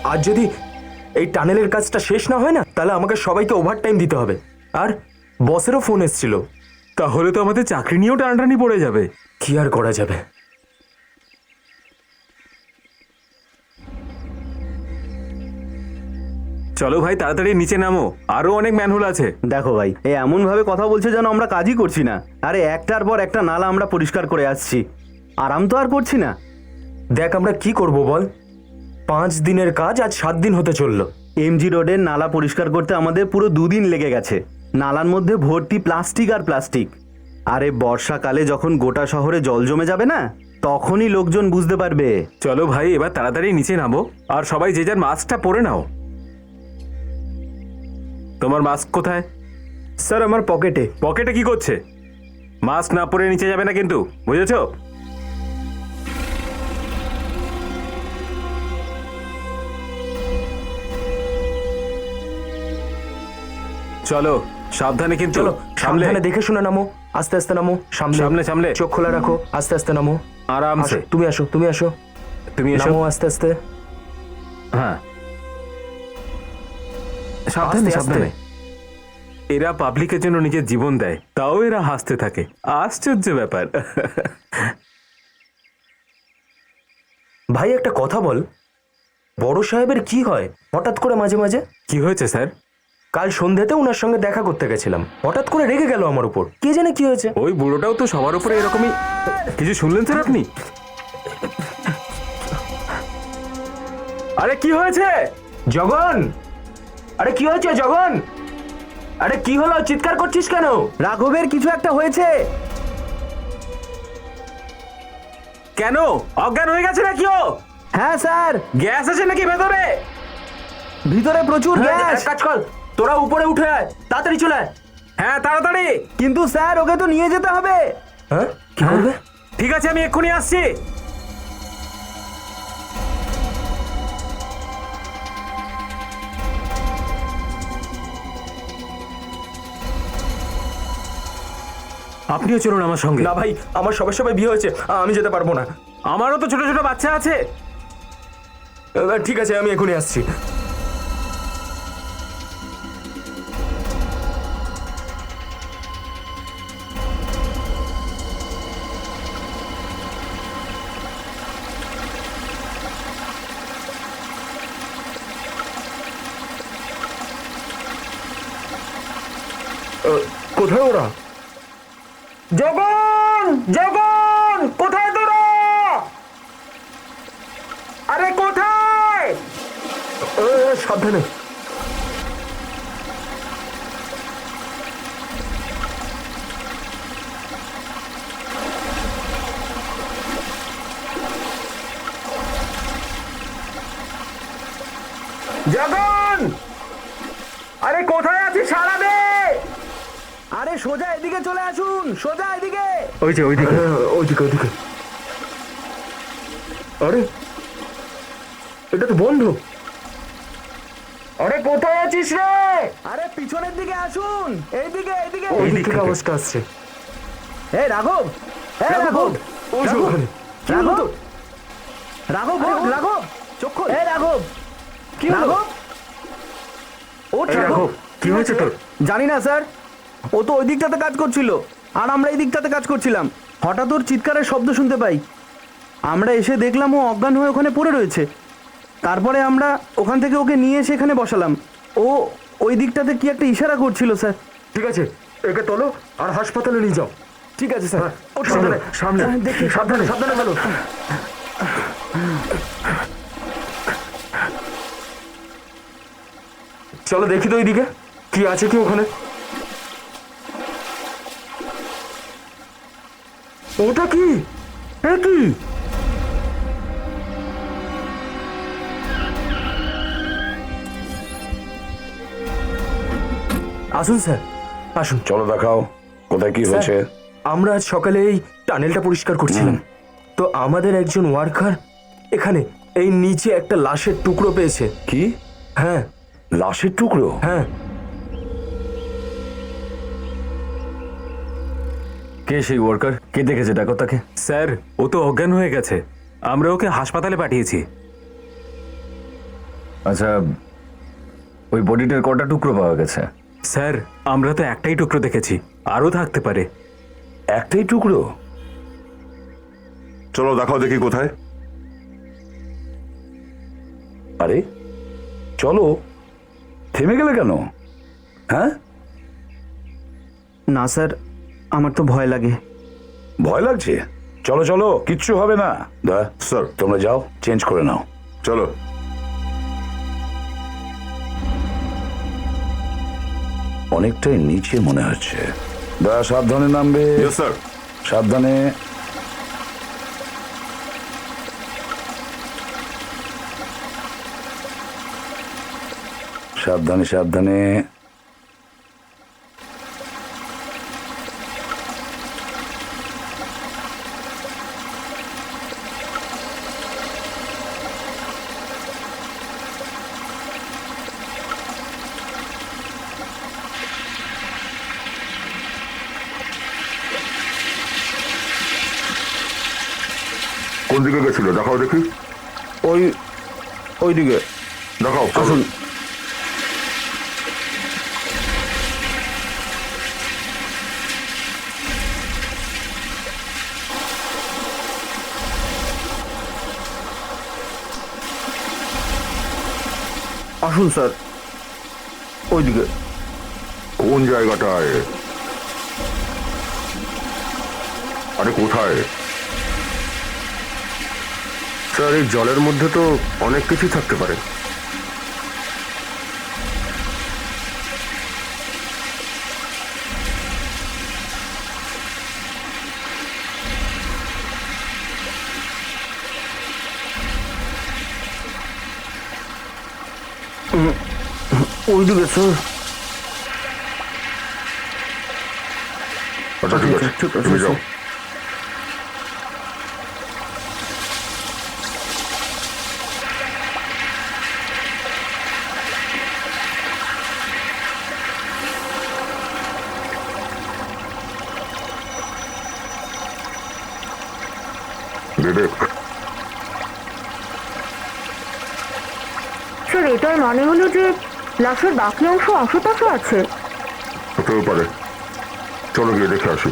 আজ যদি এই টানেলের কাজটা শেষ না হয় না, তাহলে আমাকে সবাইকে ওভারটাইম দিতে হবে। আর বসেরও ফোন এসেছিল। তাহলে তো আমাদের চাকরি নিয়েও টানাটানি পড়ে যাবে। কি আর করা যাবে? চলো ভাই, তাড়াতাড়ি নিচে নামো, আরো অনেক ম্যানহোল আছে। দেখো ভাই, এমন ভাবে কথা বলছে যেন আমরা কাজই করছি না। আরে একটার পর একটা নালা আমরা পরিষ্কার করে আসছি, আরাম তো আর করছি না। দেখ আমরা কি করব বল, 5 দিনের কাজ আজ 7 দিন হতে চললো। এমজি রোডের নালা পরিষ্কার করতে আমাদের পুরো 2 দিন লেগে গেছে। নালার মধ্যে ভর্তি প্লাস্টিক আর প্লাস্টিক। আরে বর্ষাকালে যখন গোটা শহরে জল জমে যাবে না, তখনই লোকজন বুঝতে পারবে। চলো ভাই, এবার তাড়াতাড়ি নিচে নামো, আর সবাই যে যার মাস্কটা পরে নাও। তোমার মাস্ক কোথায়? স্যার আমার পকেটে। পকেটে কি করছে? মাস্ক না পরে নিচে যাবে না কিন্তু, বুঝেছো? চলো সাবধানে, কিন্তু চলো সামলে, সামনে দেখে শুনে নামো, আস্তে আস্তে নামো, সামনে সামনে সামলে, চোখ খোলা রাখো, আস্তে আস্তে নামো। আরামসে। আসো, তুমি আসো, তুমি আসো, তুমি এসো। নামো আস্তে আস্তে। হ্যাঁ, সাবধানে আস্তে, সাবধানে। এরা পাবলিকের জন্য নিজের জীবন দেয়, তাও এরা হাসতে থাকে। আশ্চর্য ব্যাপার। ভাই একটা কথা বল, বড় সাহেবের কি হয় হঠাৎ করে মাঝে মাঝে? কি হয়েছে স্যার? কাল সন্ধ্যাতে ওনার সঙ্গে দেখা করতে গেছিলাম, হঠাৎ করে রেগে গেল আমার উপর, কে জানে কি হয়েছে। ওই বুড়োটাও তো সবার উপরে এরকমই। কিছু শুনলেন স্যার আপনি? আরে কি হয়েছে? জগন, আরে কি হয়েছে জগন? আরে কি হলো, চিৎকার করছিস কেন? রাঘবের কিছু একটা হয়েছে। কেন, অজ্ঞান হয়ে গেছে নাকি ও? হ্যাঁ স্যার, গ্যাস আছে নাকি ভেতরে? ভিতরে প্রচুর গ্যাস। এক কাজ কর, তোরা উপরে উঠে আয়, তাড়াতাড়ি চলে আয়। হ্যাঁ তাড়াতাড়ি। কিন্তু স্যার ওকে তো নিয়ে যেতে হবে। হ্যাঁ কি করবে? ঠিক আছে, আমি এক্ষুনি আসছি। আপনিও চলুন আমার সঙ্গে। না ভাই, আমার সবার সবাই বিয়ে হয়েছে, আমি যেতে পারবো না। আমারও তো ছোট ছোট বাচ্চা আছে। ঠিক আছে, আমি এখনই আসছি। কোথায় ওরা? জগন, জগন, কোথায় তোরা? আরে কোথায়? সাবধানে। জগন, আরে কোথায় আছিস, সারা দে। আরে সোজা এদিকে চলে আসুন, সোজা এদিকে। ওই যে ওইদিকে, ওইদিকে ওইদিকে। আরে এটা তো বন্ধ। আরে কোথায় আছিস রে? আরে পিছনের দিকে আসুন, এইদিকে এইদিকে। ওইদিক থেকে আওয়াজটা আসছে। এই রাঘব, এই রাঘব, ওই যে ওখানে। কি হলো রাঘব, তোর? রাঘব, রাঘব, চোখ খোল। এই রাঘব, কি হলো? রাঘব, ওঠ এই রাঘব, কি হয়েছে তোর? জানি না স্যার, ও তো ওই দিকটাতে কাজ করছিল আর আমরা এই দিকটাতে কাজ করছিলাম। হঠাৎ ওর চিৎকারের শব্দ শুনতে পাই। আমরা এসে দেখলাম ও অজ্ঞান হয়ে ওখানে পড়ে রয়েছে। তারপরে আমরা ওখান থেকে ওকে নিয়ে এসে এখানে বসালাম। ও ওই দিকটাতে কি একটা ইশারা করছিল স্যার। ঠিক আছে, একে তোলো আর হাসপাতালে নিয়ে যাও। ঠিক আছে স্যার। সামনে সামনে, দেখি, সাবধানে সাবধানে গেল। চলো দেখি তো ওইদিকে কি আছে কি ওখানে। ওটা কি? এ কি? আসুন স্যার, আসুন। চলো দেখাও কোথায় কি হয়েছে। আমরা আজ সকালে এই টানেলটা পরিষ্কার করছিলাম, তো আমাদের একজন ওয়ার্কার এখানে এই নিচে একটা লাশের টুকরো পেয়েছে। কি? হ্যাঁ লাশের টুকরো? হ্যাঁ। কে সেই ওয়ার্কার? কে দেখেছে, দেখো তাকে। স্যার ও তো অজ্ঞান হয়ে গেছে, আমরা ওকে হাসপাতালে পাঠিয়েছি। আচ্ছা, ওই বডিটার কটা টুকরো পাওয়া গেছে? স্যার আমরা তো একটাই টুকরো দেখেছি, আরও থাকতে পারে। একটাই টুকরো? চলো দেখাও দেখি কোথায়। আরে চলো, থেমে গেলে কেন? হ্যাঁ, না স্যার, আমার তো ভয় লাগে। ভয় লাগছে? চলো চলো, কিচ্ছু হবে না। স্যার তোমরা যাও, চেঞ্জ করে নাও। চলো। অনেকটাই নিচে মনে হচ্ছে। সাবধানে নামবে। Yes sir. সাবধানে। সাবধানে সাবধানে। কোন দিকে গেছিল দেখাও দেখি। ওইদিকে। দেখাও আসুন। আসুন স্যার, ওইদিকে। কোন জায়গাটায়? আরে কোথায়? স্যার এই জলের মধ্যে তো অনেক কিছু থাকতে পারে। ওইদিকে স্যার। আচ্ছা ঠিক আছে, ঠিক আছে, তুমি যাও। স্যার। বিবেক, স্যার এটার মানে হলো যে লাশের বাকি অংশ আশেপাশে আছে। হতেও পারে। চলো গিয়ে দেখে আসি।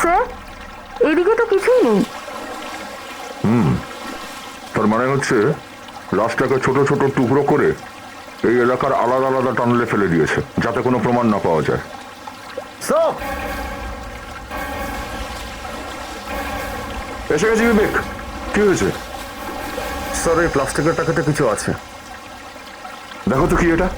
স্যার এদিকে তো কিছুই নেই। তার মানে হচ্ছে লাশটাকে ছোট ছোট টুকরো করে এই এলাকার আলাদা আলাদা টানেলে ফেলে দিয়েছে, যাতে কোনো প্রমাণ না পাওয়া যায়। স্যার এসে গেছি বিবেক। কি হয়েছে? স্যার এই প্লাস্টিকের টাকাতে কিছু আছে। দেখো তো কি এটা।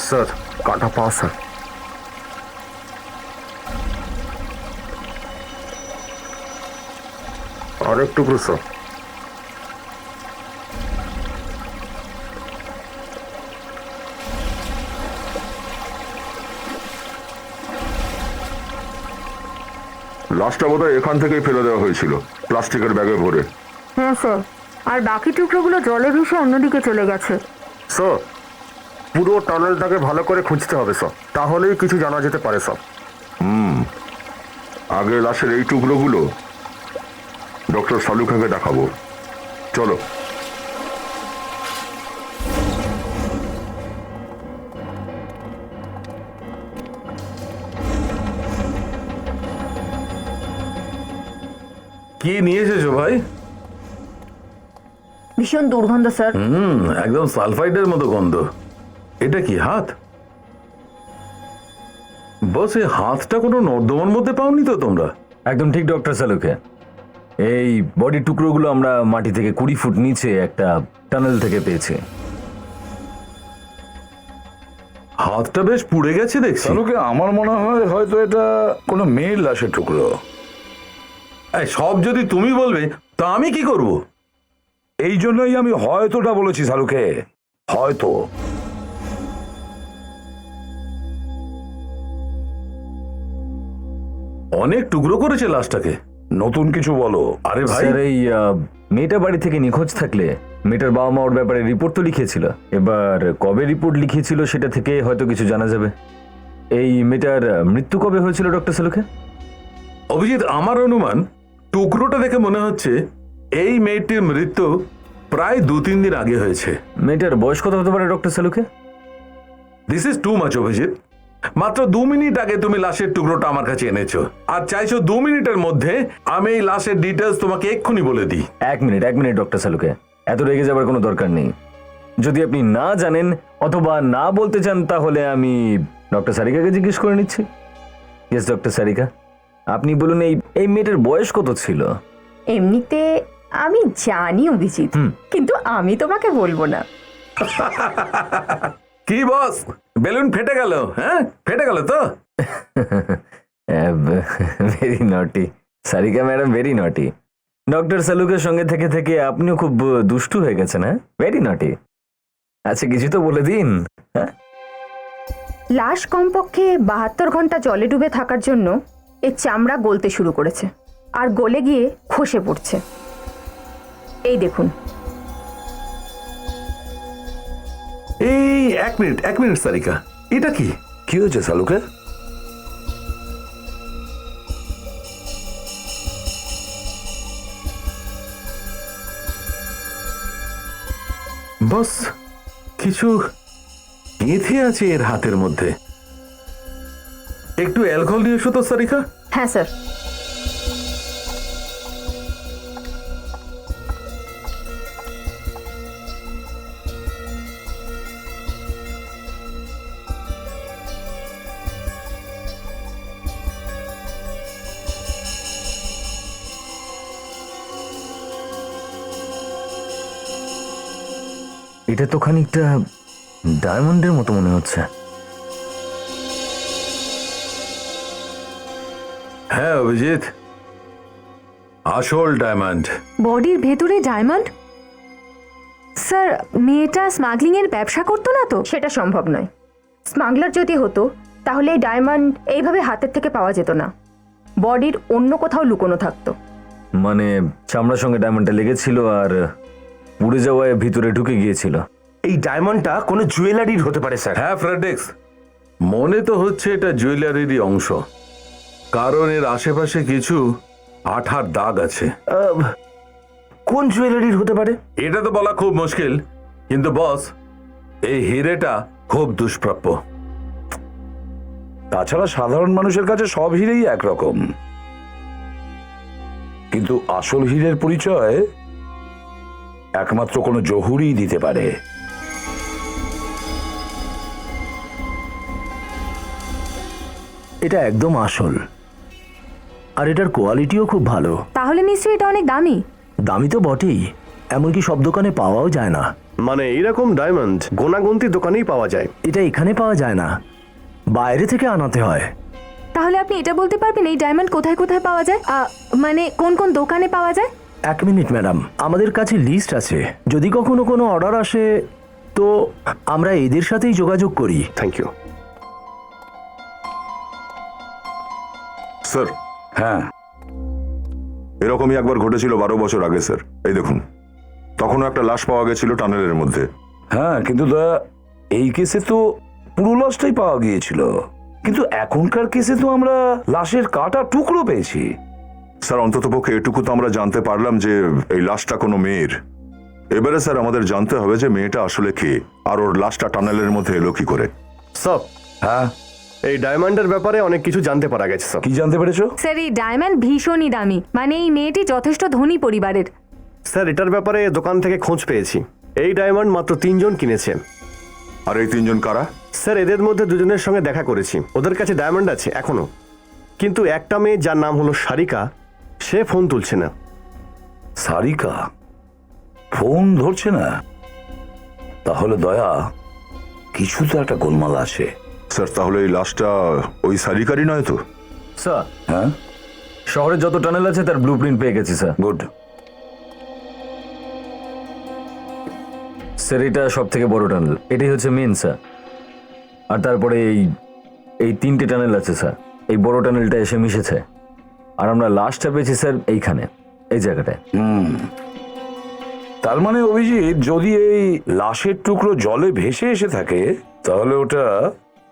স্যার কাটা পা স্যার। আরেক টুকরো স্যার। লাশটা বোধহয় এখান থেকেই ফেলে দেওয়া হয়েছিল, প্লাস্টিকের ব্যাগে ভরে। হ্যাঁ স্যার, আর বাকি টুকরোগুলো জলে ভেসে অন্যদিকে চলে গেছে। স্যার পুরো টানেলটাকে ভালো করে খুঁজতে হবে স্যার, তাহলেই কিছু জানা যেতে পারে স্যার। আগে লাশের এই টুকরোগুলো ডক্টর সালুখাকে দেখাবো। চলো। কি নিয়ে এসেছো ভাই? ভীষণ দুর্গন্ধ স্যার। একদম সালফাইডের মতো গন্ধ। এটা কি হাত? বস, এই হাতটা কোনো নর্দমার মধ্যে পাওনি তো তোমরা? একদম ঠিক ডক্টর সালুকে। এই বডির টুকরোগুলো আমরা মাটি থেকে 20 ফুট নিচে একটা টানেল থেকে পেয়েছি। হাতটা বেশ পুড়ে গেছে দেখছি। তাহলে আমার মনে হয় হয়তো এটা কোনো মেয়ের লাশের টুকরো। এই সব যদি তুমি বলবে তা আমি কি করব? এই জন্যই আমি হয়তোটা বলেছি শাহরুখে, হয়তো। অনেক টুকরো করেছে লাশটাকে। নতুন কিছু বলো। আরে ভাই, স্যার, এই মেয়েটা বাড়ি থেকে নিখোঁজ থাকলে মেয়েটার বাবা মা ওর ব্যাপারে রিপোর্ট তো লিখিয়েছিল। এবার কবে রিপোর্ট লিখিয়েছিল সেটা থেকে হয়তো কিছু জানা যাবে। এই মেয়েটার মৃত্যু কবে হয়েছিল ডক্টর সালুকে? অভিজিৎ, আমার অনুমান টুকরোটা দেখে মনে হচ্ছে এই মেয়েটির মৃত্যু প্রায় 2-3 দিন আগে হয়েছে। মেয়েটার বয়স কত হতে পারে ডক্টর সালুকে? This is too much Abhijit. মাত্র 2 মিনিট আগে তুমি লাশের টুকরোটা আমার কাছে এনেছো, আর চাইছো 2 মিনিটের মধ্যে আমি এই লাশের ডিটেলস তোমাকে এক্ষুনি বলে দিই। এক মিনিট ডক্টর সালুকে, এত রেগে যাবার কোনো দরকার নেই। যদি আপনি না জানেন অথবা না বলতে চান তাহলে আমি ডক্টর সারিকাকে জিজ্ঞেস করে নিচ্ছি। ইয়েস ডক্টর সারিকা, আপনি বলুন এই মেয়েটার বয়স কত ছিল? এমনিতে আমি জানি অভিজিৎ, কিন্তু আমি তোমাকে বলবো না। কি বস, বেলুন ফেটে গেল? হ্যাঁ, ফেটে গেল তো? ভেরি নটি সারিকা ম্যাডাম, ভেরি নটি। ডক্টর সালুকের সঙ্গে থেকে থেকে আপনিও খুব দুষ্টু হয়ে গেছেন। হ্যাঁ, ভেরি নটি। আচ্ছা, কিছু তো বলে দিন। হ্যাঁ, লাশ কমপক্ষে 72 ঘন্টা জলে ডুবে থাকার জন্য এর চামড়া গলতে শুরু করেছে, আর গলে গিয়ে খসে পড়ছে। এই দেখুন। এই এক মিনিট সারিকা, এটা কি? কি হয়েছে শাহরুখে? বস, কিছু গেঁথে আছে এর হাতের মধ্যে। একটু অ্যালকোহল নিয়ে এসো তো সারিকা। হ্যাঁ স্যার। এটা তো খানিকটা ডায়মন্ডের মতো মনে হচ্ছে। হ্যাঁ অভিজিৎ, আসল ডায়মন্ড। বডির ভেতরে ডায়মন্ড? স্যার, মেয়েটা স্মাগলিং এর ব্যবসা করতো না তো? সেটা সম্ভব নয়। স্মাগলার যদি হতো তাহলে এই ডায়মন্ড এইভাবে হাতের থেকে পাওয়া যেত না, বডির অন্য কোথাও লুকোনো থাকতো। মানে চামড়ার সঙ্গে ডায়মন্ডটা লেগেছিল আর পুড়ে যাওয়ায় ভিতরে ঢুকে গিয়েছিল। এই ডায়মন্ডটা কোনো জুয়েলারির হতে পারে স্যার। হ্যাঁ ফ্রেডেক্স, মনে তো হচ্ছে এটা জুয়েলারিরই অংশ, কারণ এর আশেপাশে কিছু আঠার দাগ আছে। কোন জুয়েলারির হতে পারে? এটা তো বলা খুব মুশকিল, কিন্তু বস, এই হিরেটা খুব দুষ্প্রাপ্য। তাছাড়া সাধারণ মানুষের কাছে সব হিরেই একরকম, কিন্তু আসল হীরের পরিচয় একমাত্র কোনো জহুরই দিতে পারে। এটা একদম আসল, আর এটার কোয়ালিটিও খুব ভালো। তাহলে নিশ্চয়ই এটা অনেক দামি। দামি তো বটেই, এমনকি সব দোকানে পাওয়াও যায় না। মানে এইরকম ডায়মন্ড গোনাগুনতি দোকানেই পাওয়া যায়। এটা এখানে পাওয়া যায় না, বাইরে থেকে আনাতে হয়। তাহলে আপনি এটা বলতে পারবেন এই ডায়মন্ড কোথায় কোথায় পাওয়া যায়? মানে কোন কোন দোকানে পাওয়া যায়? 1 মিনিট ম্যাডাম, আমাদের কাছে লিস্ট আছে। যদি কখনো কোনো অর্ডার আসে তো আমরা এদের সাথেই যোগাযোগ করি। Thank you sir. হ্যাঁ, এরকমই একবার ঘটেছিল 12 বছর আগে স্যার। এই দেখুন, তখনও একটা লাশ পাওয়া গেছিল টানেলের মধ্যে। হ্যাঁ, কিন্তু এই কেসে তো পুরো লাশটাই পাওয়া গিয়েছিল, কিন্তু এখনকার কেসে তো আমরা লাশের কাটা টুকরো পেয়েছি। স্যার, অন্ততপক্ষে এটুকু তো আমরা জানতে পারলাম যে এই লাশটা কোনো মেয়ের। এবারে স্যার আমাদের জানতে হবে যে মেয়েটা আসলে কে, আর ওর লাশটা টানেলের মধ্যে এলো কি করে। স্যার। হ্যাঁ, এই ডায়মন্ডের ব্যাপারে অনেক কিছু জানতে পারা গেছে স্যার। কি জানতে পেরেছো? স্যার এই ডায়মন্ড ভীষণই দামি, মানে এই মেয়েটি যথেষ্ট ধনী পরিবারের। স্যার এটার ব্যাপারে দোকান থেকে খোঁজ পেয়েছি। এই ডায়মন্ড মাত্র 3 জন কিনেছে। আর এই 3 জন কারা? স্যার এদের মধ্যে 2 জনের সঙ্গে দেখা করেছি, ওদের কাছে ডায়মন্ড আছে এখনো, কিন্তু একটা মেয়ে যার নাম হলো সারিকা, সে ফোন তুলছে না। সারিকা ফোন ধরছে না? তাহলে দয়া কিছু তো একটা গোলমাল আছে। স্যার তাহলে এই লাশটা ওই সারিকারই নয় তো? স্যার হ্যাঁ, শহরে যত টানেল আছে তার ব্লু প্রিন্ট পেয়ে গেছি স্যার। গুড। স্যার এটা সব থেকে বড় টানেল, এটাই হচ্ছে মেন স্যার। আর তারপরে এই 3টে টানেল আছে স্যার, এই বড় টানেলটা এসে মিশেছে। আর আমরা লাস্টটা পেয়েছি স্যার এইখানে, এই জায়গাটায়। তার মানে অভিজিৎ, যদি এই লাশের টুকরো জলে ভেসে এসে থাকে তাহলে ওটা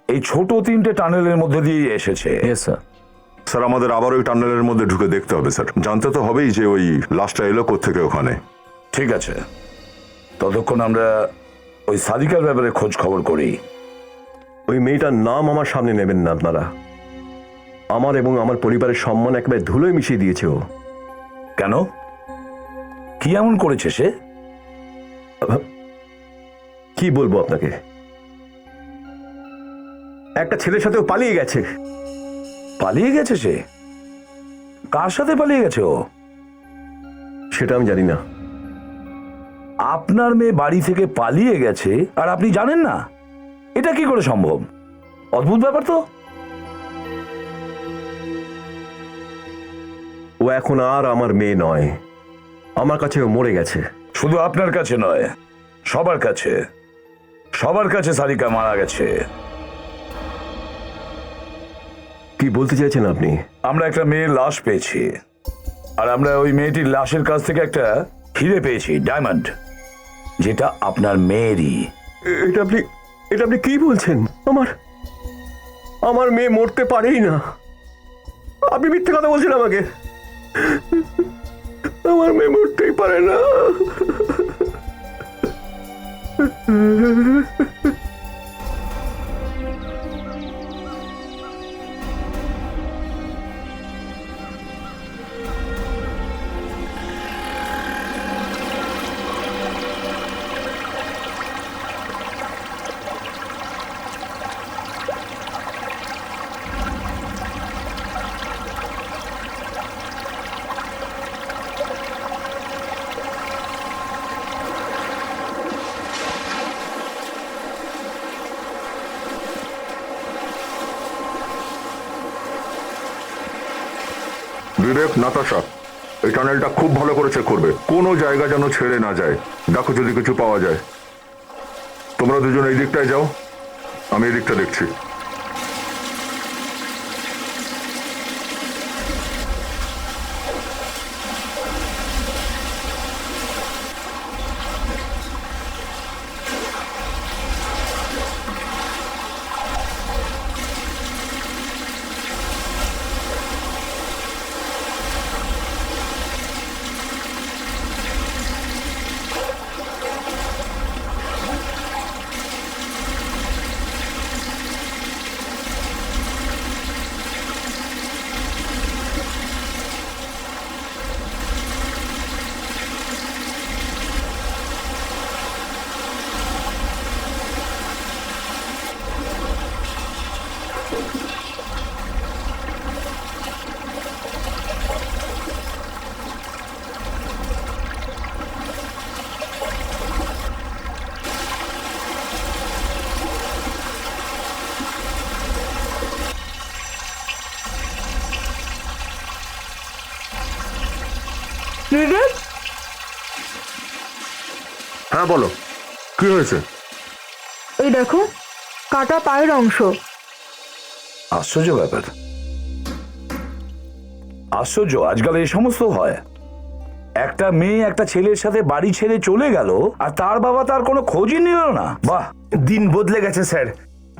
এই ছোট 3টে টানেলের মধ্যে দিয়ে এসেছে। Yes sir. স্যার আমাদের আবার ওই টানেলের মধ্যে ঢুকে দেখতে হবে স্যার, জানতে তো হবেই যে ওই লাশটা এলো কোত্থেকে ওখানে। ঠিক আছে, ততক্ষণ আমরা ওই সাদিকার ব্যাপারে খোঁজ খবর করি। ওই মেয়েটার নাম আমার সামনে নেবেন না আপনারা। আমার এবং আমার পরিবারের সম্মান একেবারে ধুলোয় মিশিয়ে দিয়েছে ও। কেন? কি এমন করেছে সে? কি বলবো আপনাকে, একটা ছেলের সাথেও পালিয়ে গেছে। পালিয়ে গেছে সে? কার সাথে পালিয়ে গেছে ও? সেটা আমি জানি না। আপনার মেয়ে বাড়ি থেকে পালিয়ে গেছে আর আপনি জানেন না? এটা কি করে সম্ভব? অদ্ভুত ব্যাপার তো। ও এখন আর আমার মেয়ে নয়, আমার কাছে ও মরে গেছে। শুধু আপনার কাছে নয়, সবার কাছে, সবার কাছে সারিকা মারা গেছে। কি বলতে চাইছেন আপনি? আমরা একটা মেয়ের লাশ পেয়েছি, আর আমরা ওই মেয়েটির লাশের কাছ থেকে একটা হিরে পেয়েছি, ডায়মন্ড, যেটা আপনার মেয়েরই। এটা আপনি কি বলছেন? আমার মেয়ে মরতে পারেই না। আপনি মিথ্যে কথা বলছেন আমাকে। আমার মেয়ে মরতেই পারে না। বিবেক, নাতাশা, এই টানেলটা খুব ভালো করে চেক করবে, কোনো জায়গা যেন ছেড়ে না যায়। দেখো যদি কিছু পাওয়া যায়। তোমরা দুজন এই দিকটায় যাও, আমি এই দিকটা দেখছি। হ্যাঁ বলো, কি হয়েছে? এই দেখো, কাটা পায়ের অংশ। আশ্চর্য ব্যাপার, আশ্চর্য। আজকাল এই সমস্ত হয়। একটা মেয়ে একটা ছেলের সাথে বাড়ি ছেড়ে চলে গেল আর তার বাবা তার কোনো খোঁজই নিল না। বাহ, দিন বদলে গেছে স্যার,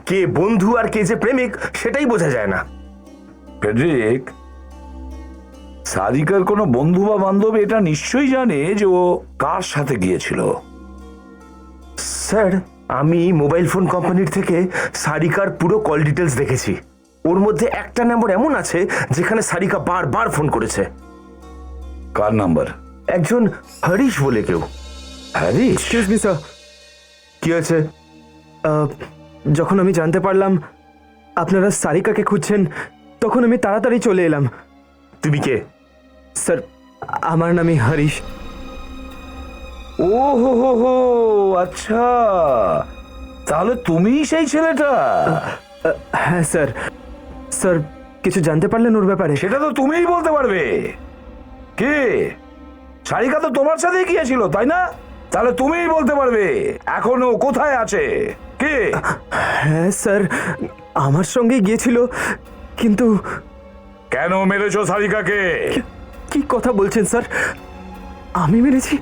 কে বন্ধু আর কে যে প্রেমিক সেটাই বোঝা যায় না। ফেডরিক, সাদিকার কোনো বন্ধু বা বান্ধব এটা নিশ্চয়ই জানে যে ও কার সাথে গিয়েছিল। স্যার আমি মোবাইল ফোন কোম্পানির থেকে সারিকার পুরো কল ডিটেলস দেখেছি। ওর মধ্যে একটা নম্বর এমন আছে যেখানে সারিকা বারবার ফোন করেছে। কার নাম্বার? একজন হরিশ বলে কেউ। হ্যারিস? এক্সকিউজ মি স্যার, কি হয়েছে? যখন আমি জানতে পারলাম আপনারা সারিকাকে খুঁজছেন তখন আমি তাড়াতাড়ি চলে এলাম। তুমি কে? স্যার, আমার নামই হরিশ। ও হো হো হো, আচ্ছা, তাহলে তুমিই সেই ছেলেটা। হ্যাঁ স্যার। স্যার, কিছু জানতে পারলেন ওর ব্যাপারে? সেটা তো তুমিই বলতে পারবে। কে? সারিকা তো তোমার সাথে গিয়েছিল, তাই না? তাহলে তুমিই বলতে পারবে এখনো কোথায় আছে। কে? হ্যাঁ স্যার, আমার সঙ্গেই গিয়েছিল, কিন্তু কেন মেরেছো সারিকাকে? কি কথা বলছেন স্যার? আমি মেরেছি?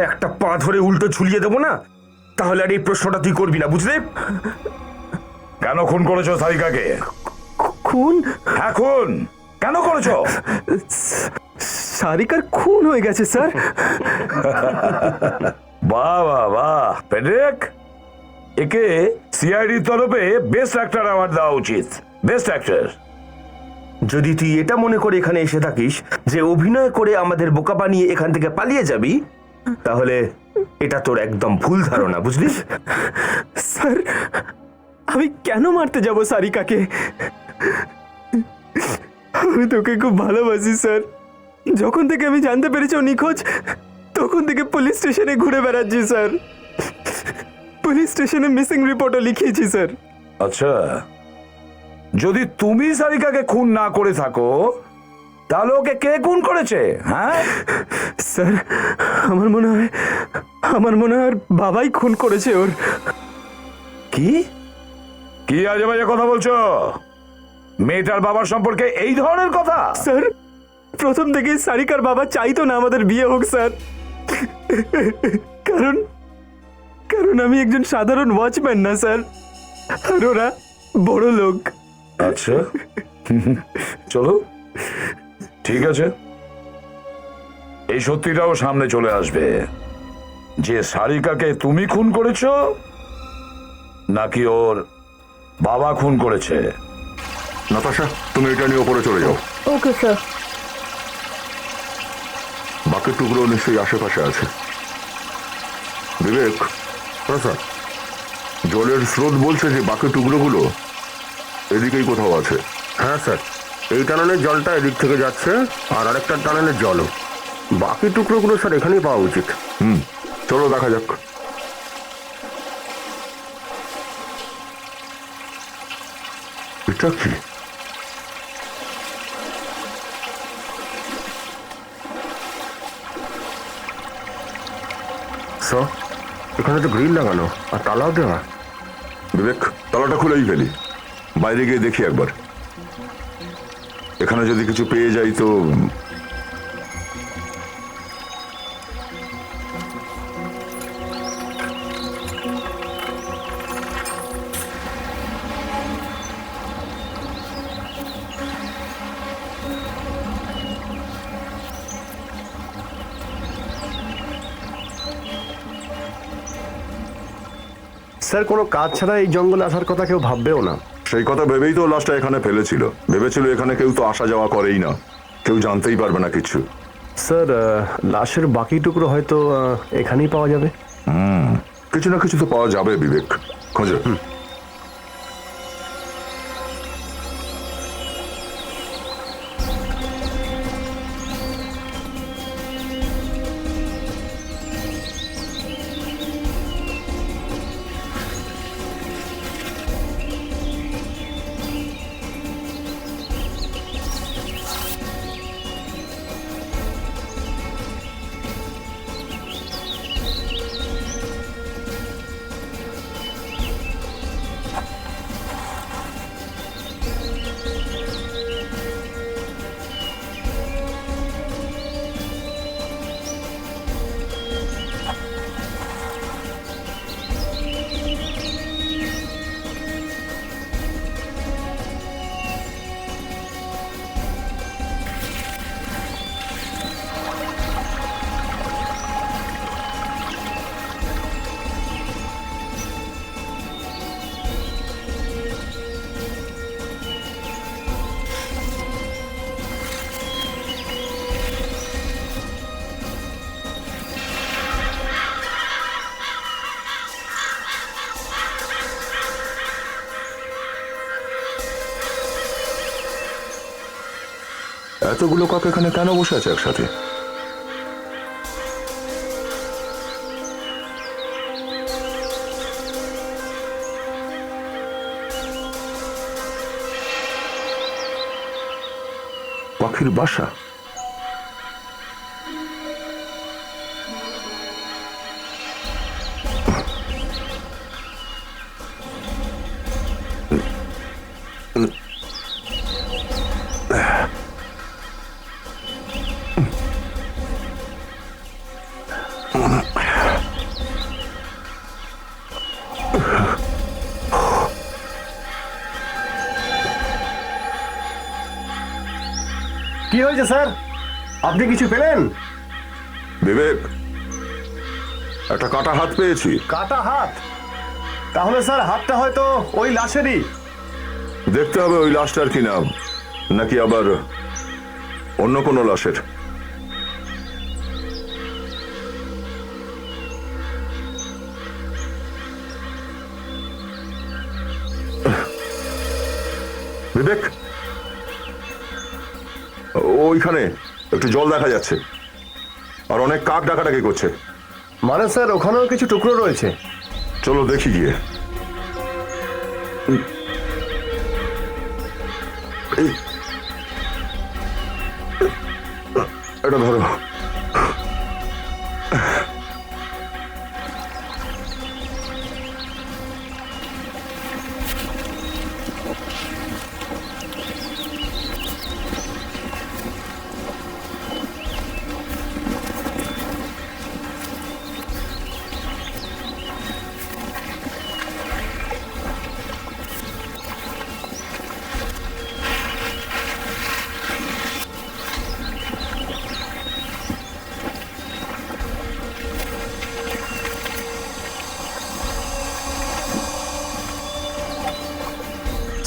একটা পা ধরে উল্টো ঝুলিয়ে দেবো না, তাহলে আর এই প্রশ্নটা তুই করবি না, বুঝলে? কেন খুন করেছো সারিকাকে? খুন? হ্যাঁ, খুন কেন করেছো? সারিকার খুন হয়ে গেছে স্যার। বাহ বাহ বাহ, পেড্রিক, একে সিআইডির তরফে বেস্ট অ্যাক্টর অ্যাওয়ার্ড দেওয়া উচিত। Best actor. যদি তুই এটা মনে করে এখানে এসে থাকিস যে অভিনয় করে আমাদের বোকা বানিয়ে এখান থেকে পালিয়ে যাবি, তাহলে এটা তোর একদম ভুল ধারণা, বুঝলি? স্যার, আমি কেন মারতে যাব সারিকাকে? আমি তোকে খুব ভালোবাসি স্যার। যখন থেকে আমি জানতে পেরেছি ও নিখোঁজ, তখন থেকে পুলিশ স্টেশনে ঘুরে বেড়াচ্ছি স্যার। পুলিশ স্টেশনে মিসিং রিপোর্টও লিখিয়েছি স্যার। আচ্ছা, যদি তুমি সারিকাকে খুন না করে থাকো তাহলে ওকে কে খুন করেছে? হ্যাঁ স্যার, আমার মনে হয় বাবাই খুন করেছে ওর। কি কি আজে বাজে কথা বলছো? মেয়েটার বাবার সম্পর্কে এই ধরনের কথা? স্যার, প্রথম থেকে সারিকার বাবা চাইতো না আমাদের বিয়ে হোক স্যার। কারণ আমি একজন সাধারণ ওয়াচম্যান না স্যার, আর ওরা বড় লোক। আচ্ছা, চলো, ঠিক আছে, এই সত্যিটাও সামনে চলে আসবে যে সারিকাকে তুমি খুন করেছো নাকি ওর বাবা খুন করেছে। নাতাশা, তুমি এটা নিয়ে ওপরে চলে যাও। Okay sir. বাকি টুকরো নিশ্চয়ই আশেপাশে আছে। বিবেক, হ্যাঁ স্যার, জলের স্রোত বলছে যে বাকি টুকরোগুলো এদিকেই কোথাও আছে। হ্যাঁ স্যার, এই টানেলের জলটা এদিক থেকে যাচ্ছে, আর আরেকটা টানেলের জলও। বাকি টুকরোগুলো স্যার এখানেই পাওয়া উচিত। চলো দেখা যাক। এটা কি? স্যার, এখানে তো গ্রিল লাগানো আর তালাও দেওয়া। বিবেক, তালাটা খুলেই ফেলি, বাইরে গিয়ে দেখি একবার। এখানে যদি কিছু পেয়ে যাই তো। স্যার, কোনো কাজ ছাড়া এই জঙ্গলে আসার কথা কেউ ভাববেও না। সেই কথা ভেবেই তো লাশটা এখানে ফেলেছিল। ভেবেছিল এখানে কেউ তো আসা যাওয়া করেই না, কেউ জানতেই পারবে না কিছু। স্যার, লাশের বাকি টুকরো হয়তো এখানেই পাওয়া যাবে। কিছু না কিছু তো পাওয়া যাবে বিবেক, খোঁজো। এতগুলো কাক এখানে কেন বসে আছে একসাথে? পাখির বাসা। কি হয়েছে স্যার? আপনি কিছু পেলেন? বিবেক, একটা কাটা হাত পেয়েছি। কাটা হাত? তাহলে স্যার হাতটা হয়তো ওই লাশেরই। দেখতে হবে ওই লাশটার কি নাম, নাকি আবার অন্য কোনো লাশের। বিবেক, ওইখানে একটু জল দেখা যাচ্ছে, আর অনেক কাক ডাকাডাকি করছে। মানে স্যার ওখানেও কিছু টুকরো রয়েছে। চলো দেখি গিয়ে। এটা ধরো।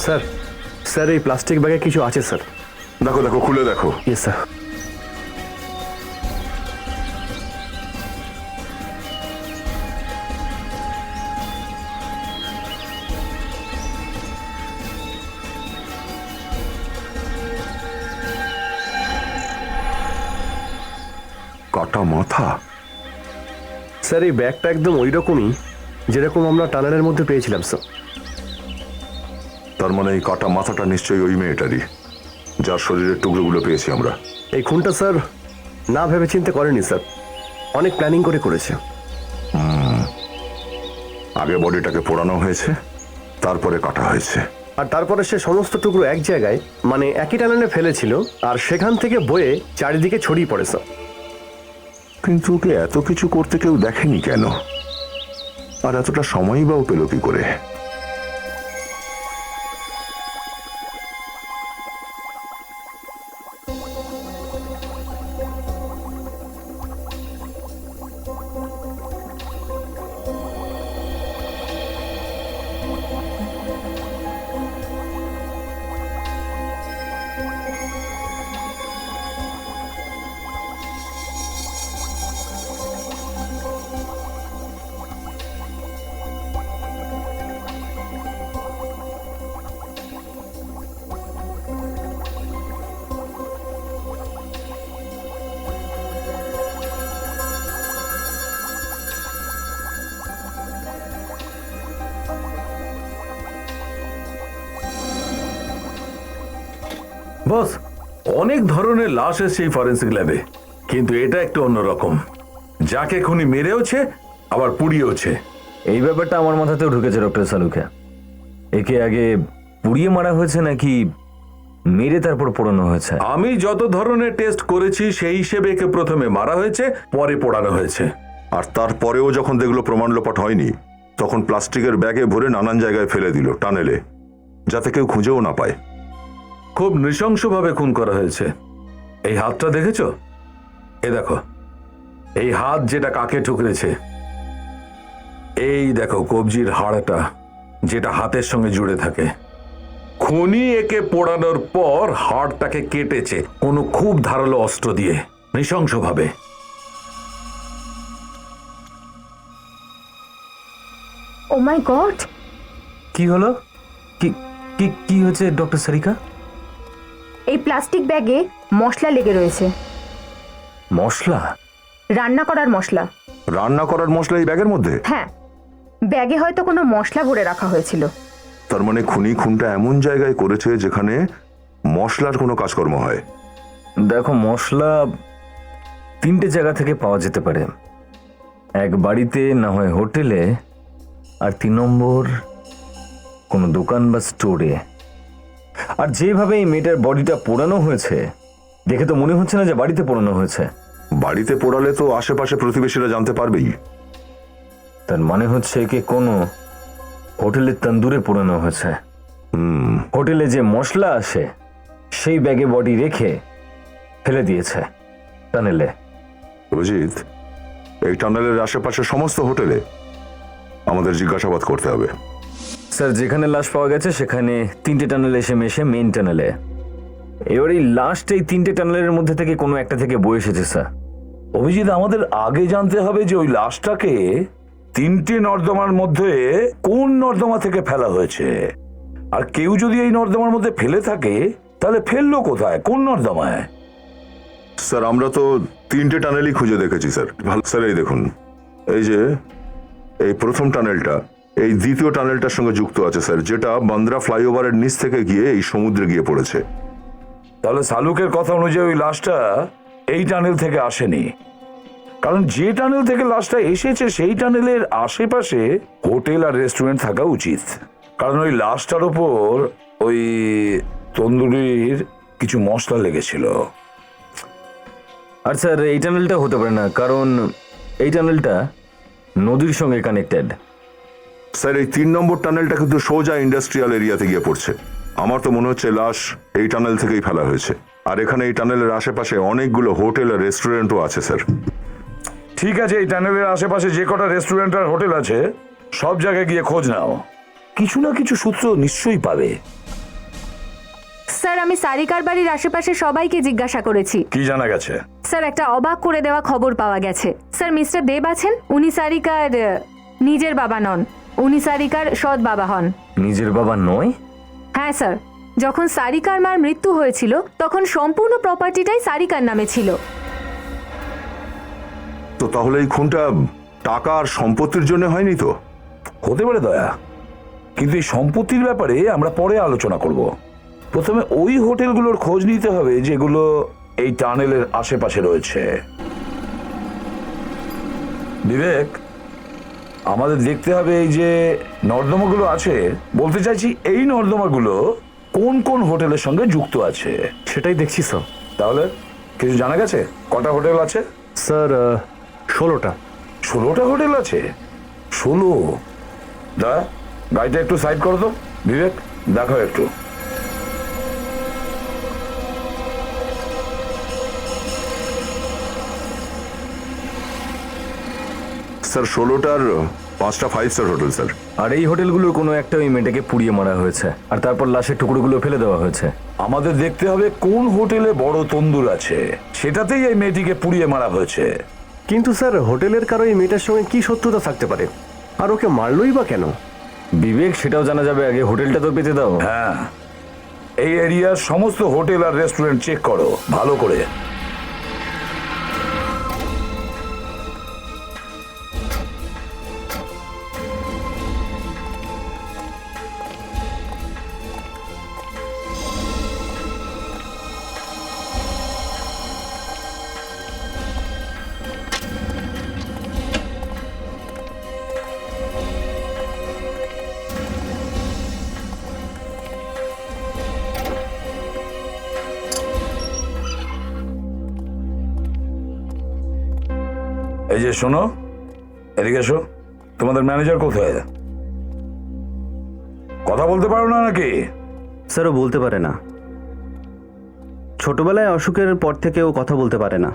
স্যার, স্যার এই প্লাস্টিক ব্যাগে কিছু আছে স্যার। দেখো দেখো, খুলে দেখো। Yes sir. কাটা মাথা। স্যার এই ব্যাগটা একদম ওই রকমই যেরকম আমরা টানেলের মধ্যে পেয়েছিলাম স্যার। তার মানে এই কাটা মাথাটা নিশ্চয়ই ওই মেয়েটারই, যার শরীরের টুকরোগুলো পেয়েছি আমরা। এই খুনটা স্যার না ভেবে চিন্তে করেনি স্যার, অনেক প্ল্যানিং করে করেছে। আগে বডিটাকে পোড়ানো হয়েছে, তারপরে কাটা হয়েছে। আর তারপরে সে সমস্ত টুকরো এক জায়গায় মানে একই টানেলে ফেলেছিল, আর সেখান থেকে বয়ে চারিদিকে ছড়িয়ে পড়ে স্যার। কিন্তু ওকে এত কিছু করতে কেউ দেখেনি কেন? আর এতটা সময়ই বা ও পেল কি করে? বস, অনেক ধরনের লাশ এসছে এই ফরেন্সিক ল্যাবে, কিন্তু এটা একটু অন্যরকম। যাকে খুনি মেরেওছে আবার পুড়িয়েওছে। এই ব্যাপারটা আমার মাথাতেও ঢুকেছে ডক্টর সালুকে। একে আগে পুড়িয়ে মারা হয়েছে নাকি মেরে তারপর পোড়ানো হয়েছে? আমি যত ধরনের টেস্ট করেছি সেই হিসেবে একে প্রথমে মারা হয়েছে, পরে পোড়ানো হয়েছে। আর তারপরেও যখন দেখলো প্রমাণ লোপাট হয়নি, তখন প্লাস্টিকের ব্যাগে ভরে নানান জায়গায় ফেলে দিল টানেলে, যাতে কেউ খুঁজেও না পায়। খুব নৃশংসভাবে খুন করা হয়েছে। এই হাতটা দেখেছো? এ দেখো, এই হাত যেটা কাকে ঠুকরেছে। এই দেখো কবজির হাড়টা, যেটা হাতের সঙ্গে জুড়ে থাকে। খুনি একে পোড়ানোর পর হাড়টাকে কেটেছে কোনো খুব ধারালো অস্ত্র দিয়ে, নৃশংসভাবে। ও মাই গড! কি হলো? কি কি কি হয়েছে ডক্টর সারিকা? এই প্লাস্টিক ব্যাগে মশলা লেগে রয়েছে। মশলা? রান্না করার মশলা। রান্না করার মশলা এই ব্যাগের মধ্যে? হ্যাঁ, ব্যাগে হয়তো কোনো মশলা ভরে রাখা হয়েছিল। তার মানে খুনটা এমন জায়গায় করেছে যেখানে মশলার কোনো কাজকর্ম হয়। দেখো, মশলা 3টে জায়গা থেকে পাওয়া যেতে পারে। এক বাড়িতে, না হয় হোটেলে, আর 3 নম্বর কোনো দোকান বা স্টোরে। আর যেভাবে এই মেয়েটার বডিটা পোড়ানো হয়েছে দেখে তো মনে হচ্ছে না যে বাড়িতে পোড়ানো হয়েছে। বাড়িতে পোড়ালে তো আশেপাশে প্রতিবেশীরা জানতে পারবেই। তার মানে হচ্ছে একে কোনো হোটেলের তন্দুরে পোড়ানো হয়েছে। হোটেলে যে মশলা আসে সেই ব্যাগে বডি রেখে ফেলে দিয়েছে টানেলে। অভিজিৎ, এই টানেলের আশেপাশে সমস্ত হোটেলে আমাদের জিজ্ঞাসাবাদ করতে হবে। স্যার, যেখানে লাশ পাওয়া গেছে সেখানে 3টে টানেল এসে মেশে মেইন টানেলে। এবার এই লাস্ট এই 3টে টানেলের মধ্যে থেকে কোনো একটা থেকে বয়ে এসেছে স্যার। অভিজিৎ, আমাদের আগে জানতে হবে যে ওই লাশটাকে 3টে নর্দমার মধ্যে কোন নর্দমা থেকে ফেলা হয়েছে। আর কেউ যদি এই নর্দমার মধ্যে ফেলে থাকে তাহলে ফেললো কোথায়, কোন নর্দমায়? স্যার, আমরা তো 3টে টানেলই খুঁজে দেখেছি স্যার। ভালো স্যার, এই দেখুন, এই যে এই প্রথম টানেলটা এই দ্বিতীয় টানেলটার সঙ্গে যুক্ত আছে স্যার, যেটা বান্দ্রা ফ্লাইওভারের নিচ থেকে গিয়ে এই সমুদ্রে গিয়ে পড়েছে। তাহলে শালুকের কথা অনুযায়ী ওই লাশটা এই টানেল থেকে আসেনি, কারণ যে টানেল থেকে লাশটা এসেছে সেই টানেলের আশেপাশে হোটেল আর রেস্টুরেন্ট থাকা উচিত। কারণ ওই লাশটার ওপর ওই তন্দুরির কিছু মশলা লেগেছিল। আর স্যার, এই টানেলটা হতে পারে না, কারণ এই টানেলটা নদীর সঙ্গে কানেক্টেড। স্যার, এই 3 নম্বর টানেলটা কিন্তু সোজা ইন্ডাস্ট্রিয়াল এরিয়াতে গিয়ে পড়ছে। আমার তো মনে হচ্ছে লাশ এই টানেল থেকেই ফেলা হয়েছে। আর এখানে এই টানেলের আশেপাশে অনেকগুলো হোটেল আর রেস্টুরেন্টও আছে স্যার। ঠিক আছে, এই টানেলের আশেপাশে যে কটা রেস্টুরেন্ট আর হোটেল আছে সব জায়গায় গিয়ে খোঁজ নাও, কিছু না কিছু সূত্র নিশ্চয়ই পাবে। স্যার, আমি সারিকার বাড়ির আশেপাশে সবাইকে জিজ্ঞাসা করেছি। কি জানা গেছে? স্যার, একটা অবাক করে দেওয়া খবর পাওয়া গেছে। স্যার, মিস্টার দেব আছেন, উনি সারিকার নিজের বাবা নন, উনি সারিকার সৎ বাবা হন। নিজের বাবা নয়? হ্যাঁ স্যার, যখন সারিকার মার মৃত্যু হয়েছিল তখন সম্পূর্ণ প্রপার্টিটাই সারিকার নামে ছিল। তো তাহলে এই খুনটা টাকা আর সম্পত্তির জন্য হয়নি তো? হতে পারে দয়া, কিন্তু এই সম্পত্তির ব্যাপারে আমরা পরে আলোচনা করব। প্রথমে ওই হোটেলগুলোর খোঁজ নিতে হবে যেগুলো এই টানেলের আশেপাশে রয়েছে। বিবেক, আমাদের দেখতে হবে এই যে নর্দমাগুলো আছে, বলতে চাইছি এই নর্দমাগুলো কোন কোন হোটেলের সঙ্গে যুক্ত আছে। সেটাই দেখছি স্যার। তাহলে কিছু জানা গেছে কটা হোটেল আছে? স্যার, 16টা। 16টা হোটেল আছে? 16? দা, গাড়িটা একটু সাইড করো তো। বিবেক, দেখো একটু। স্যার, 16টার 5টা 5 স্টার হোটেল স্যার। আর এই হোটেলগুলোর কোনো একটা ওই মেয়েটাকে পুড়িয়ে মারা হয়েছে, আর তারপর লাশের টুকরোগুলো ফেলে দেওয়া হয়েছে। আমাদের দেখতে হবে কোন হোটেলে বড় তন্দুর আছে, সেটাতেই এই মেয়েটিকে পুড়িয়ে মারা হয়েছে। কিন্তু স্যার, হোটেলের কারো এই মেয়েটার সঙ্গে কি শত্রুতা থাকতে পারে? আর ওকে মারলই বা কেন? বিবেক, সেটাও জানা যাবে, আগে হোটেলটা তো পেতে দাও। হ্যাঁ, এই এরিয়ার সমস্ত হোটেল আর রেস্টুরেন্ট চেক করো ভালো করে। এই যে শোনো, এদিকে এসো। তোমাদের ম্যানেজার কোথায়? কথা বলতে পারো না নাকি? স্যার, ও বলতে পারে না। ছোটবেলায় অসুখের পর থেকে ও কথা বলতে পারে না।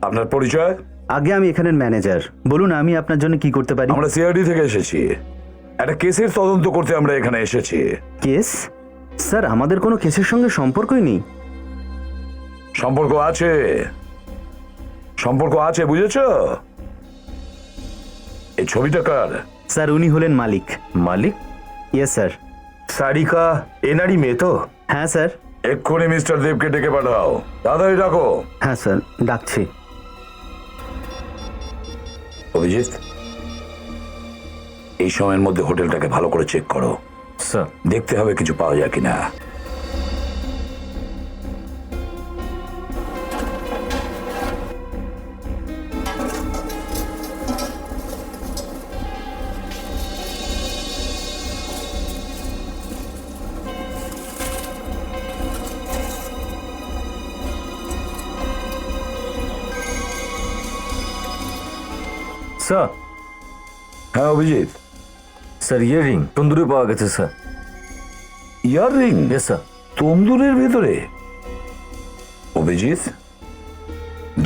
আপনার পরিচয়? আগে আমি এখানের ম্যানেজার। বলুন, আমি আপনার জন্য কি করতে পারি? আমরা সিআইডি থেকে এসেছি, একটা কেসের তদন্ত করতে আমরা এখানে এসেছি। কেস? স্যার, আমাদের কোনো কেসের সঙ্গে সম্পর্কই নেই। সম্পর্ক আছে, সম্পর্ক আছে, বুঝেছো? এই ছবিটা কার? স্যার, উনি হলেন মালিক। মালিক? Yes sir. সারিকা এনারই মেয়ে তো? হ্যাঁ স্যার। এক্ষুনি মিস্টার দেবকে ডেকে পাঠাও, তাড়াতাড়ি ডাকো। হ্যাঁ স্যার, ডাকছি। অভিজিৎ, এই সময়ের মধ্যে হোটেলটাকে ভালো করে চেক করো, স্যার। দেখতে হবে কিছু পাওয়া যায় কিনা। স্যার। হ্যাঁ অভিজিৎ। স্যার ইয়াররিং তন্দুরে পাওয়া গেছে স্যার। ইয়াররিং? Yes sir. তন্দুরের ভেতরে? অভিজিৎ,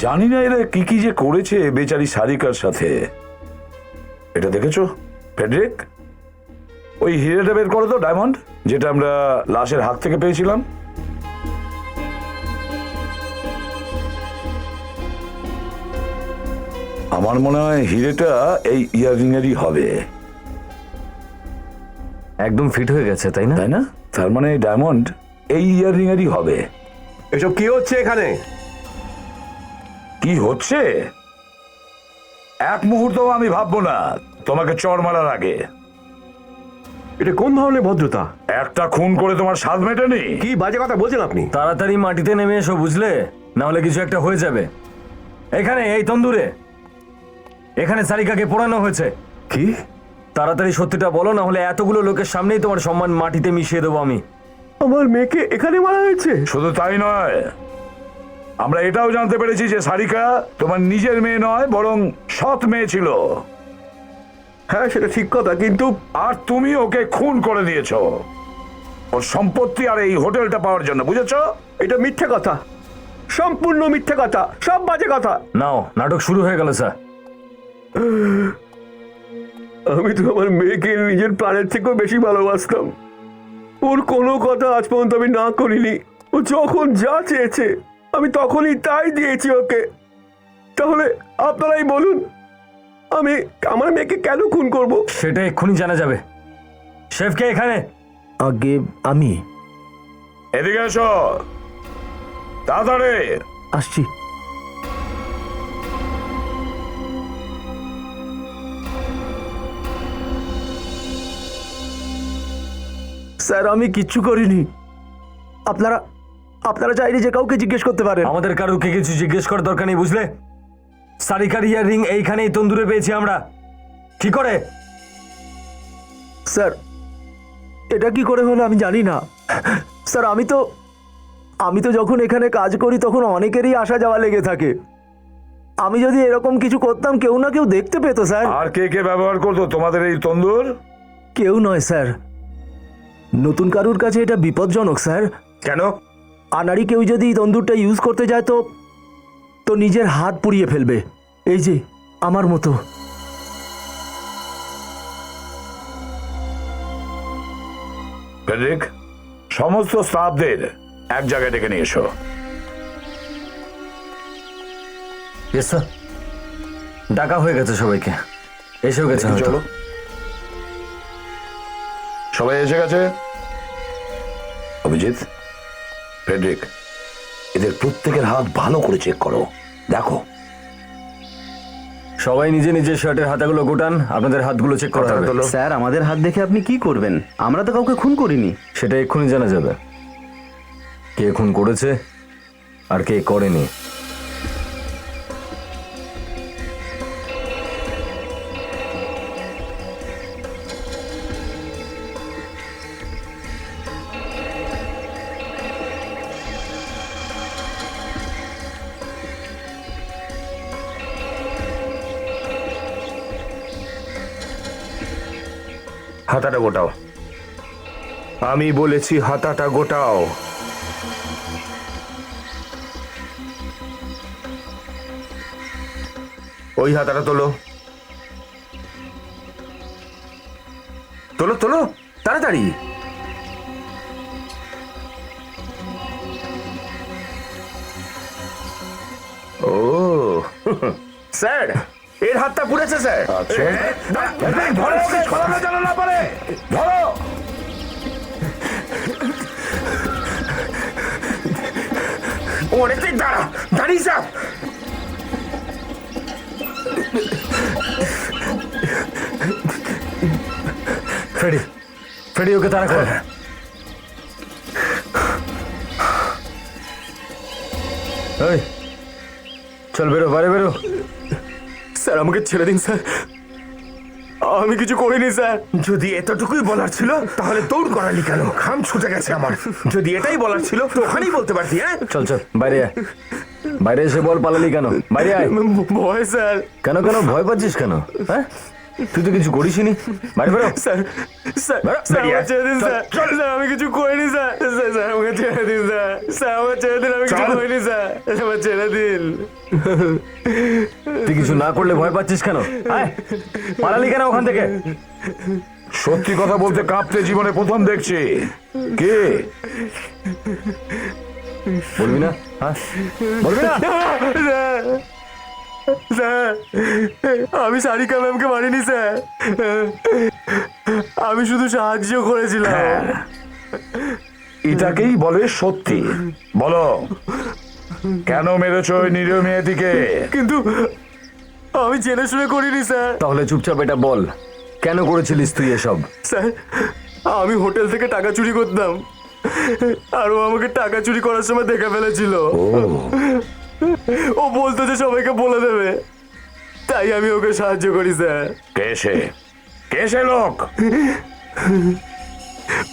জানি না এরা কি কি যে করেছে বেচারি সারিকার সাথে। এটা দেখেছো ফেডরিক? ওই হিরেটা বের করো তো, ডায়মন্ড, যেটা আমরা লাশের হাত থেকে পেয়েছিলাম। আমার মনে হয় হিরেটা এই ইয়াররিং এরই হবে। একদম ফিট হয়ে গেছে, তাই না? তাই না? তার মানে ডায়মন্ড এই ইয়াররিং এরই হবে। এসব কি হচ্ছে এখানে? কি হচ্ছে এক মুহূর্ত আমি ভাববো না তোমাকে চড় মারার আগে। এটা কোন ধরনের ভদ্রতা? একটা খুন করে তোমার স্বাদ মেটেনি? কি বাজে কথা বলছেন আপনি? তাড়াতাড়ি মাটিতে নেমে এসো, বুঝলে? না হলে কিছু একটা হয়ে যাবে। এখানে এই তন্দুরে এখানে সারিকাকে পোড়ানো হয়েছে। কি? তাড়াতাড়ি সত্যিটা বলো, না হলে এতগুলো লোকের সামনেই তোমার সম্মান মাটিতে মিশিয়ে দেবো আমি। আমার মেয়েকে এখানে মারা হয়েছে? শুধু তাই নয়, আমরা এটাও জানতে পেরেছি যে সারিকা তোমার নিজের মেয়ে নয়, বরং সৎ মেয়ে ছিল। হ্যাঁ, সেটা ঠিক কথা, কিন্তু আর তুমি ওকে খুন করে দিয়েছো ওর সম্পত্তি আর এই হোটেলটা পাওয়ার জন্য, বুঝেছো? এটা মিথ্যে কথা, সম্পূর্ণ মিথ্যে কথা, সব বাজে কথা। নাও, নাটক শুরু হয়ে গেল স্যার। আমি তো আমার মেয়েকে নিজের প্রাণের থেকেও বেশি ভালোবাসতাম। ওর কোনো কথা আজ পর্যন্ত আমি না করিনি। ও যখন যা চেয়েছে আমি তখনই তাই দিয়েছি ওকে। তাহলে আপনারাই বলুন, আমি আমার মেয়েকে কেন খুন করব? সেটা এক্ষুনি জানা যাবে। শেফকে এখানে। আগে আমি এদিকে এসো, তাড়াতাড়ি। আসছি। স্যার, আমি কিচ্ছু করিনি। আপনারা আপনারা চাইলে যে কাউকে জিজ্ঞেস করতে পারেন। আমাদের কারুকে কিছু জিজ্ঞেস করার দরকার নেই, বুঝলে? সারিকার ইয়াররিং এইখানেই তন্দুরে পেয়েছি আমরা। কি করে? স্যার, এটা কি করে হলো আমি জানি না। স্যার, আমি তো যখন এখানে কাজ করি তখন অনেকেরই আসা যাওয়া লেগে থাকে। আমি যদি এরকম কিছু করতাম কেউ না কেউ দেখতে পেত স্যার। আর কে কে ব্যবহার করতো তোমাদের এই তন্দুর? কেউ নয় স্যার, নতুন কারুর কাছে এটা বিপজ্জনক স্যার। কেন? আনাড়ি কেউ যদি এই তন্দুরটা ইউজ করতে যায় তো নিজের হাত পুড়িয়ে ফেলবে, এই যে আমার মতো। ফেডরিক, সমস্ত স্টাফদের এক জায়গায় ডেকে নিয়ে এসো। Yes sir. ডাকা হয়ে গেছে সবাইকে, এসেও গেছে হয়তো। চলো, সবাই এসে গেছে। অভিজিৎ, ফেডরিক, এদের প্রত্যেকের হাত ভালো করে চেক করো, দেখো। সবাই নিজে নিজের শার্টের হাতাগুলো গোটান, আপনাদের হাতগুলো চেক করা হবে। স্যার, আমাদের হাত দেখে আপনি কি করবেন? আমরা তো কাউকে খুন করিনি। সেটা এক্ষুনি জানা যাবে, কে খুন করেছে আর কে করেনি। হাতাটা গোটাও। আমি বলেছি হাতাটা গোটাও। ওই হাতাটা তোলো, তোলো তোলো, তাড়াতাড়ি। ও স্যার, এর হাতটা পুড়েছে স্যার। আচ্ছা, ধরো ওকে, ছড়ানো যেন না পারে। ধরো। ওরে তুই দাঁড়া, দাঁড়িয়ে যা। ফ্রেডি, ফ্রেডি ওকে তাড়া কর। এই, চল বেরো, বাইরে বেরো। স্যার আমাকে ছেড়ে দিন স্যার, আমি কিছু করিনি স্যার। যদি এতটুকুই বলার ছিল তাহলে দৌড় করালি কেন? খাম ছুটে গেছে আমার। যদি এটাই বলার ছিল তো ওখানেই বলতে পারতি। হ্যাঁ, চল চল বাইরে আয়। বাইরে এসে বল পালালি কেন? বাইরে আয়। ভয় স্যার। কেন কেন ভয় পাচ্ছিস কেন? হ্যাঁ, তুই তো কিছু করিসনি। বাইরে বেরো। স্যার স্যার বেরো, স্যার বেরিয়ে আমাকে আয়। ছেড়ে দিন চল, স্যার। স্যার আমি কিছু করিনি স্যার। স্যার স্যার আমাকে ছেড়ে দিন স্যার। স্যার আমাকে ছেড়ে দিন, আমি কিছু চল। করিনি স্যার। আমাকে ছেড়ে দিন। তুই কিছু না করলে ভয় পাচ্ছিস কেন? আয়, পালালি কেন ওখান থেকে? সত্যি কথা বলতে কাঁপতে জীবনে প্রথম দেখছি। কে? বলবি না? হ্যাঁ, বলবি না? স্যার আমি সারিকা ম্যামকে মারিনি স্যার, আমি শুধু সাহায্য করেছিলাম। এটাকেই বলে সত্যি। বলো, কেন মেরেছো ওই নিরীহ মেয়েটিকে? কিন্তু আমি জেনে শুনে করিনি স্যার। তাহলে চুপচাপ এটা বল, কেন করেছিলিস তুই এসব? স্যার আমি হোটেল থেকে টাকা চুরি করতাম, আর ও আমাকে টাকা চুরি করার সময় দেখে ফেলেছিল। ও বলতো যে সবাইকে বলে দেবে, তাই আমি ওকে সাহায্য করি স্যার। কে সে? কে সে লোক?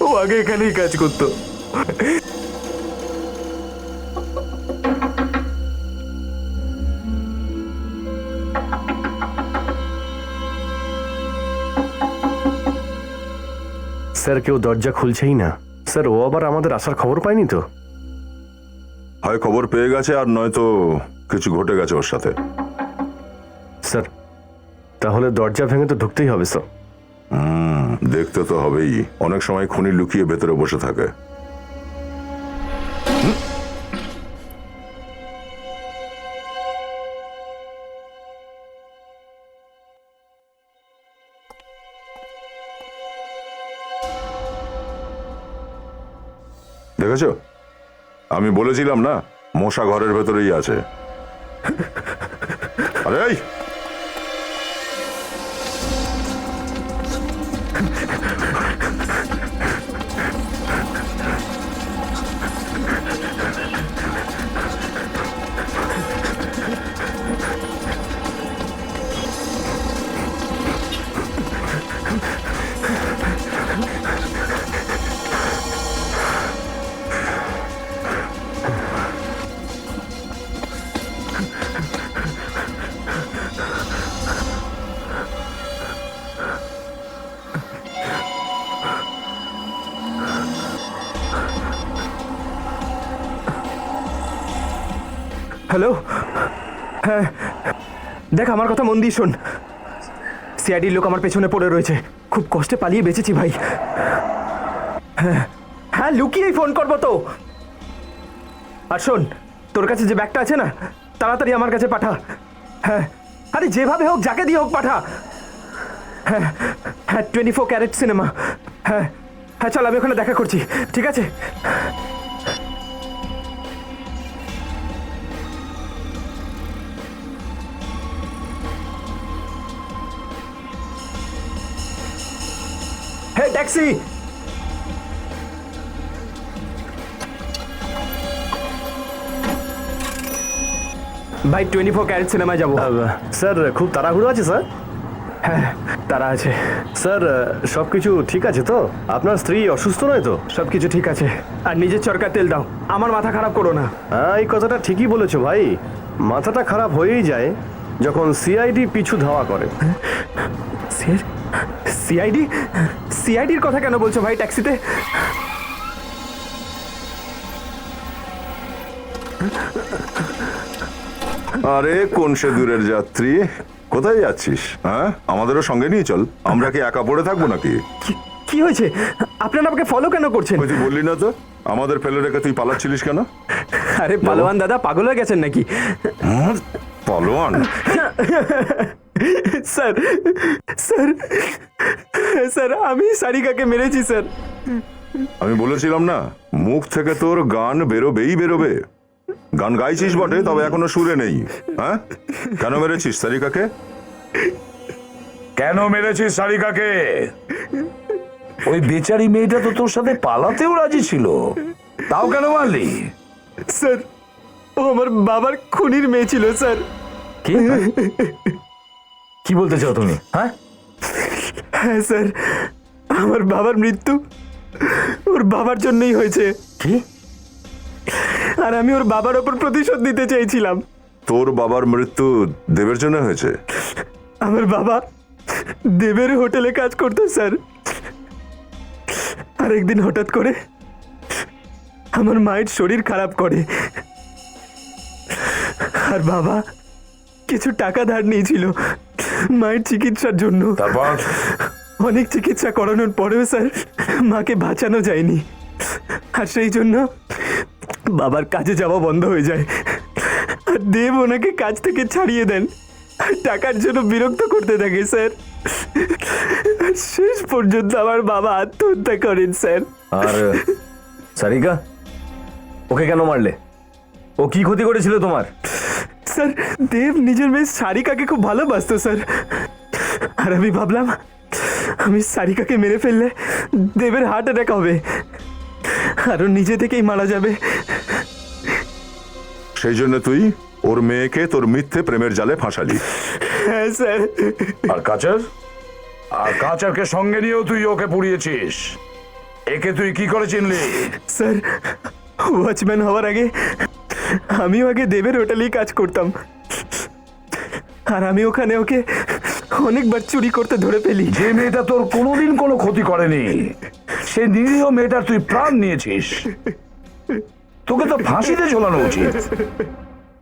ও আগে এখানেই কাজ করতো। স্যার কেউ দরজা খুলছেই না। স্যার ও আবার আমাদের আসার খবর পায়নি তো? হয় খবর পেয়ে গেছে, আর নয়তো কিছু ঘটে গেছে ওর সাথে। স্যার তাহলে দরজা ভেঙে তো ঢুকতেই হবে স্যার। দেখতে তো হবেই। অনেক সময় খুনি লুকিয়ে ভেতরে বসে থাকে। দেখেছো, আমি বলেছিলাম না, মশা ঘরের ভেতরেই আছে। আরে এই, হ্যালো, হ্যাঁ দেখ আমার কথা মন দিয়ে শোন। সিআইডির লোক আমার পেছনে পড়ে রয়েছে, খুব কষ্টে পালিয়ে বেঁচেছি ভাই। হ্যাঁ হ্যাঁ, লুকিয়েই ফোন করবো তো। আর শোন, তোর কাছে যে ব্যাগটা আছে না, তাড়াতাড়ি আমার কাছে পাঠা। হ্যাঁ, আরে যেভাবে হোক, যাকে দিয়ে হোক পাঠা। হ্যাঁ হ্যাঁ, 24 ক্যারেট সিনেমা। হ্যাঁ হ্যাঁ, চল আমি ওখানে দেখা করছি, ঠিক আছে? হে ট্যাক্সি! ভাই 24 ক্যারেট সিনেমায় যাবো। স্যার খুব তাড়াহুড়ো আছে স্যার। হ্যাঁ তারা আছে স্যার। সব কিছু ঠিক আছে তো? আপনার স্ত্রী অসুস্থ নয় তো? সব কিছু ঠিক আছে। আর নিজের চরকার তেল দাও, আমার মাথা খারাপ করো না। হ্যাঁ এই কথাটা ঠিকই বলেছো ভাই, মাথাটা খারাপ হয়েই যায় যখন সিআইডি পিছু ধাওয়া করে। সিআইডি? সিআইডির কথা কেন বলছো ভাই ট্যাক্সিতে? আরে কোন সে দূরের যাত্রী, কোথায় যাচ্ছিস? হ্যাঁ, আমাদেরও সঙ্গে নিয়ে চল। আমরা কি একা পড়ে থাকবো নাকি? কি হয়েছে? আপনারা আমাকে ফলো কেন করছেন? তুই বললি না তো আমাদের ফেলে রেখে তুই পালাচ্ছিলিস কেন? আরে পালোয়ান দাদা পাগল হয়ে গেছেন নাকি? পালোয়ান? স্যার স্যার স্যার আমি সারিকাকে মেরেছি স্যার। আমি বলেছিলাম না, মুখ থেকে তোর গান বেরোবেই বেরোবে। গান গাইছিস বটে, তবে এখনো সুরে নেই। হ্যাঁ, কেন মেরেছিস সারিকাকে? কেন মেরেছিস সারিকাকে? ওই বেচারি মেয়েটা তো তোর সাথে পালাতেও রাজি ছিল, তাও কেন মারলি? স্যার, ও আমার বাবার খুনির মেয়ে ছিল স্যার। কি কি বলতে চাও তুমি? হ্যাঁ, হ্যাঁ স্যার, আমার বাবার মৃত্যু ওর বাবার জন্যই হয়েছে, কি? আর আমি ওর বাবার ওপর প্রতিশোধ নিতে চেয়েছিলাম। তোর বাবার মৃত্যু দেবের জন্য হয়েছে? আমার বাবা দেবের হোটেলে কাজ করতো স্যার। আর একদিন হঠাৎ করে আমার মায়ের শরীর খারাপ করে, আর বাবা কিছু টাকা ধার নিয়েছিল মায়ের চিকিৎসার জন্য। তারপর? অনেক চিকিৎসা করানোর পরেও স্যার মাকে বাঁচানো যায়নি, আর সেই জন্য বাবার কাজে যাওয়া বন্ধ হয়ে যায়। আর দেব ওনাকে কাজ থেকে ছাড়িয়ে দেন, আর টাকার জন্য বিরক্ত করতে থাকে স্যার। আর শেষ পর্যন্ত আমার বাবা আত্মহত্যা করেন স্যার। আর সারিকা, ওকে কেন মারলে? ও কি ক্ষতি করেছিল তোমার? স্যার, দেব নিজের মেয়ে সারিকাকে খুব ভালোবাসতো স্যার, আর আমি ভাবলাম আমি সারিকাকে মেরে ফেললে দেবের হার্ট অ্যাটাক হবে, আর ও নিজে থেকেই মারা যাবে। সেই জন্য তুই ওর মেয়েকে তোর মিথ্যে প্রেমের জালে ফাঁসালি। হ্যাঁ স্যার। আর কাচার? আর কাচারকে সঙ্গে নিয়েও তুই ওকে পুড়িয়েছিস। একে তুই কি করে চিনলি? স্যার, ওয়াচম্যান হওয়ার আগে আমিও আগে দেবের হোটেলেই কাজ করতাম, আর আমি ওখানে ওকে অনেকবার চুরি করতে ধরে ফেলি। যে মেয়েটা তোর কোনোদিন কোনো ক্ষতি করেনি, সে নিরীহ মেয়েটার তুই প্রাণ নিয়েছিস। তোকে তো ফাঁসিতে ঝোলানো উচিত।